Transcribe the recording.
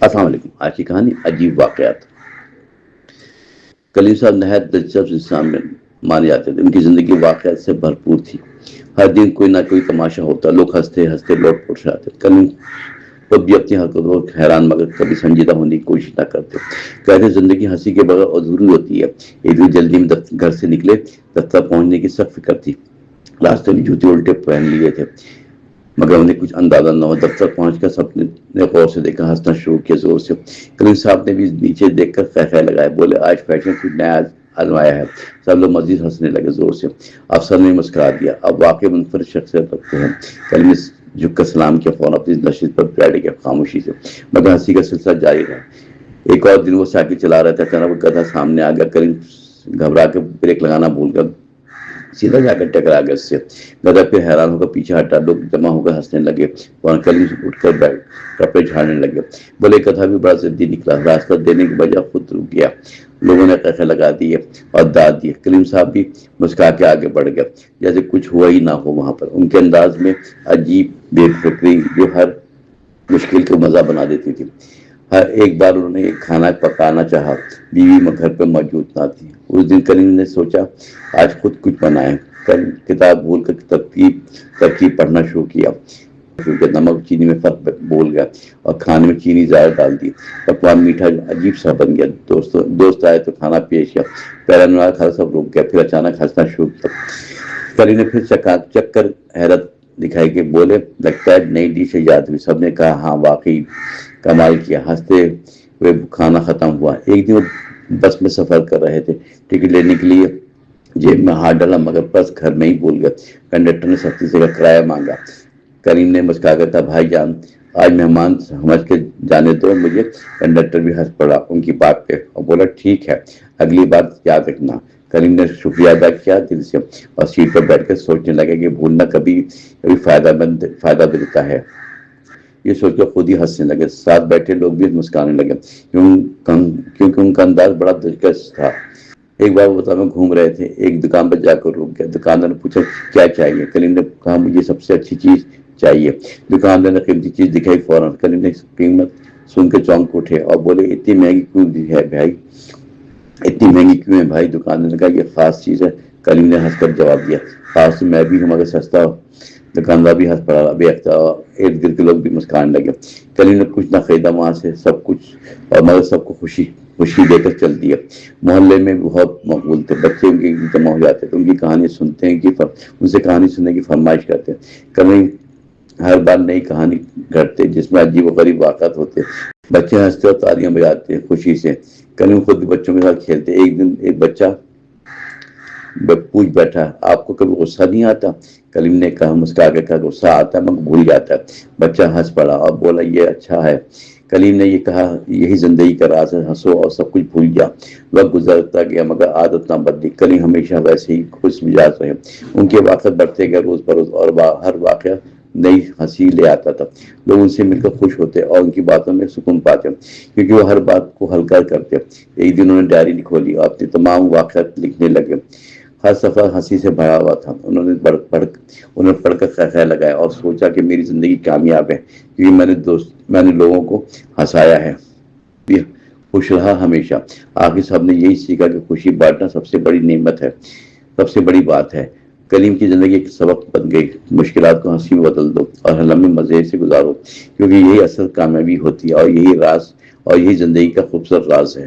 السلام علیکم. آج کی کہانی عجیب واقعات. کلیم صاحب نہایت دلچسپ انسان میں مانے جاتے تھے. ان کی زندگی واقعات سے بھرپور تھی. ہر دن کوئی نہ کوئی تماشا ہوتا. لوگ ہنستے ہنستے لوٹ پوٹ جاتے. کلیم خود بھی اپنی حرکتوں کو حیران مگر کبھی سنجیدہ ہونے کی کوشش نہ کرتے. کہتے زندگی ہنسی کے بغیر ادھوری ہوتی ہے. ایک دن جلدی میں گھر سے نکلے. دفتر پہنچنے کی سخت فکر تھی. راستے میں جوتے الٹے پہن لیے تھے مگر انہیں کچھ اندازہ نہ ہو. دفتر پہنچ کر سب نے غور سے دیکھا. ہنسنا شروع کیا زور سے. کلیم صاحب نے بھی نیچے دیکھ کر خے لگائے. بولے آج فیشن کچھ نیا آزمایا ہے. سب لوگ مزید ہنسنے لگے زور سے. افسر نے مسکرا دیا. اب واقعی منفرد شخصیت رکھتے ہیں. کلیم جھک کر سلام کیا. فوراً اپنی نشست پر بیٹھ گیا خاموشی سے. مگر ہنسی کا سلسلہ جاری رہا. ایک اور دن وہ سائیکل چلا رہا تھا. اچانک وہ گدھا سامنے آ گیا. کلیم گھبرا کے بریک لگانا بھول کر سیدھا جا کر ٹکرا گیا اس سے. گدھا پھر حیران ہو کر پیچھے ہٹا. لوگ جمع ہو کر ہنسنے لگے. وہاں کلیم اٹھ کر بیٹھ کپڑے جھاڑنے لگے. بولے گدھا بھی بڑا ضدی نکلا. راستہ دینے کی بجائے خود رک گیا. لوگوں نے قہقہ لگا دیے اور داد دی. کلیم صاحب بھی مسکرا کے آگے بڑھ گیا جیسے کچھ ہوا ہی نہ ہو وہاں پر. ان کے انداز میں عجیب بے فکری جو ہر مشکل کو مزہ بنا دیتی تھی. ہر ایک بار انہوں نے کھانا پکانا چاہا. بیوی گھر پہ موجود نہ تھی. اس دن کلیم نے سوچا آج خود کچھ بنائے. کتاب بھول کر ترکیب پڑھنا شروع کیا. نمک چینی میں فرق بول گیا اور کھانے میں چینی زیادہ ڈال دی. پکوان میٹھا عجیب سا بن گیا. دوست آئے تو کھانا پیش کیا. پہلا نوار کھا سب رک گیا. پھر اچانک ہنسنا شروع کیا. کلیم نے پھر چک کر حیرت دکھائی کہ بولے لگتا ہے نئی ڈش یاد ہوئی. سب نے کہا ہاں واقعی کمال کیا. ہنستے ہوئے کھانا ختم ہوا. ایک دن وہ بس میں سفر کر رہے تھے. ٹکٹ لینے کے لیے جیب میں ہاتھ ڈالا مگر پرس گھر میں ہی بھول گیا. کنڈکٹر نے سختی سے کرایہ مانگا. کریم نے مسکرا کر کہا بھائی جان آج مہمان سمجھ کے جانے دو مجھے. کنڈکٹر بھی ہنس پڑا ان کی بات پہ اور بولا ٹھیک ہے اگلی بار یاد رکھنا. کریم نے شکریہ ادا کیا دل سے اور سیٹ پر بیٹھ کر سوچنے لگے کہ بھولنا کبھی فائدہ ملتا ہے. یہ سوچ کر خود ہی ہنسنے لگے. ساتھ بیٹھے لوگ بھی مسکرانے لگے کیونکہ ان کا انداز بڑا دلچسپ تھا. ایک بار وہ میں گھوم رہے تھے. ایک دکان پر جا کر رک گیا. دکاندار نے پوچھا کیا چاہیے. کلیم نے کہا مجھے سب سے اچھی چیز چاہیے. دکاندار نے قیمتی چیز دکھائی. فوراً کلیم نے قیمت سن کے چونک اٹھے اور بولے اتنی مہنگی کیوں ہے بھائی. اتنی مہنگی کیوں ہے بھائی. دکاندار نے کہا یہ خاص چیز ہے. کلیم نے ہنس کر جواب دیا خاص تو میں بھی ہوں مگر سستا. دکاندار بھی ہنس پڑا. ابھی ارد گرد کے لوگ بھی مسکرانے لگے. کلیم نے کچھ نہ خریدا وہاں سے سب کچھ اور مگر سب کو خوشی دے کر چل دیا. محلے میں بہت مقبول تھے. بچے ان کے جمع ہو جاتے تھے. ان کی کہانی سنتے ہیں ان سے کہانی سننے کی فرمائش کرتے ہیں. کلیم ہر بار نئی کہانی گھڑتے جس میں عجیب و غریب واقعات ہوتے. بچے ہنستے اور تالیاں بجاتے خوشی سے. کلیم خود بھی بچوں کے ساتھ کھیلتے. ایک دن ایک بچہ پوچھ بیٹھا آپ کو کبھی غصہ نہیں آتا. کلیم نے کہا مسکرا کے کہا غصہ آتا ہے مگر بھول جاتا ہے. بچہ ہنس پڑا اور بولا یہ اچھا ہے. کلیم نے یہ کہا یہی زندگی کا راز ہے. ہنسو اور سب کچھ بھول جاؤ. وقت گزرتا گیا مگر عادت نہ بدلی. کلیم ہمیشہ ویسے ہی خوش مزاج رہے. ان کے واقعات بڑھتے گئے روز بروز اور ہر واقعہ نئی ہنسی لے آتا تھا. لوگ ان سے مل کر خوش ہوتے اور ان کی باتوں میں سکون پاتے کیونکہ وہ ہر بات کو ہلکا کرتے. ایک دن انہوں نے ڈائری کھولی اور اپنے تمام واقعات لکھنے لگے. ہر سفر ہنسی سے بھرا ہوا تھا. انہوں نے پڑھ کر خیال لگایا اور سوچا کہ میری زندگی کامیاب ہے کیونکہ میں نے لوگوں کو ہنسایا ہے. خوش رہا ہمیشہ. آخر سب نے یہی سیکھا کہ خوشی بانٹنا سب سے بڑی نعمت ہے. سب سے بڑی بات ہے. کلیم کی زندگی ایک سبق بن گئی. مشکلات کو ہنسی میں بدل دو اور ہر لمحے مزے سے گزارو کیونکہ یہی اصل کامیابی ہوتی ہے اور یہی راز اور یہی زندگی کا خوبصورت راز ہے.